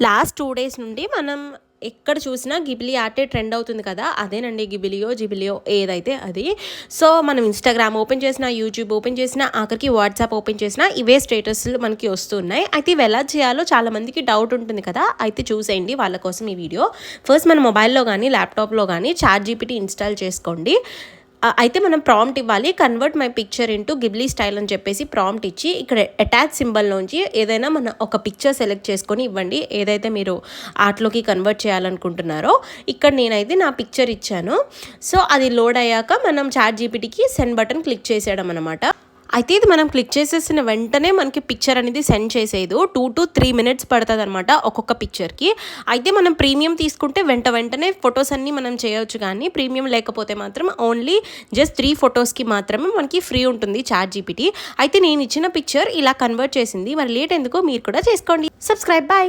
Last 2 days నుండి మనం ఎక్కడ చూసినా గిబిలీ ఆర్టే ట్రెండ్ అవుతుంది కదా, అదేనండి జిబిలియో ఏదైతే అది. సో మనం ఇన్స్టాగ్రామ్ ఓపెన్ చేసినా, యూట్యూబ్ ఓపెన్ చేసినా, ఆఖరికి వాట్సాప్ ఓపెన్ చేసినా ఇవే స్టేటస్లు మనకి వస్తున్నాయి. అయితే ఇవి ఎలా చేయాలో చాలామందికి డౌట్ ఉంటుంది కదా, అయితే చూసేయండి వాళ్ళ కోసం ఈ వీడియో. ఫస్ట్ మన మొబైల్లో కానీ ల్యాప్టాప్లో కానీ ChatGPT ఇన్స్టాల్ చేసుకోండి. అయితే మనం ప్రాంప్ట్ ఇవ్వాలి, convert my picture into Ghibli style అని చెప్పేసి ప్రాంప్ట్ ఇచ్చి ఇక్కడ అటాచ్ సింబల్లోంచి ఏదైనా మన ఒక పిక్చర్ సెలెక్ట్ చేసుకొని ఇవ్వండి, ఏదైతే మీరు ఆర్ట్లోకి కన్వర్ట్ చేయాలనుకుంటున్నారో. ఇక్కడ నేనైతే నా పిక్చర్ ఇచ్చాను. సో అది లోడ్ అయ్యాక మనం ChatGPTకి సెండ్ బటన్ క్లిక్ చేసేయడం అనమాట. అయితే ఇది మనం క్లిక్ చేసేసిన వెంటనే మనకి పిక్చర్ అనేది సెండ్ చేసేది. 2 to 3 minutes పడుతుంది అనమాట ఒక్కొక్క పిక్చర్కి. అయితే మనం ప్రీమియం తీసుకుంటే వెంటనే ఫొటోస్ అన్నీ మనం చేయవచ్చు, కానీ ప్రీమియం లేకపోతే మాత్రం ఓన్లీ జస్ట్ 3 ఫొటోస్కి మాత్రమే మనకి ఫ్రీ ఉంటుంది ChatGPT. అయితే నేను ఇచ్చిన పిక్చర్ ఇలా కన్వర్ట్ చేసింది. మరి లేట్ ఎందుకు, మీరు కూడా చేసుకోండి. Subscribe, bye.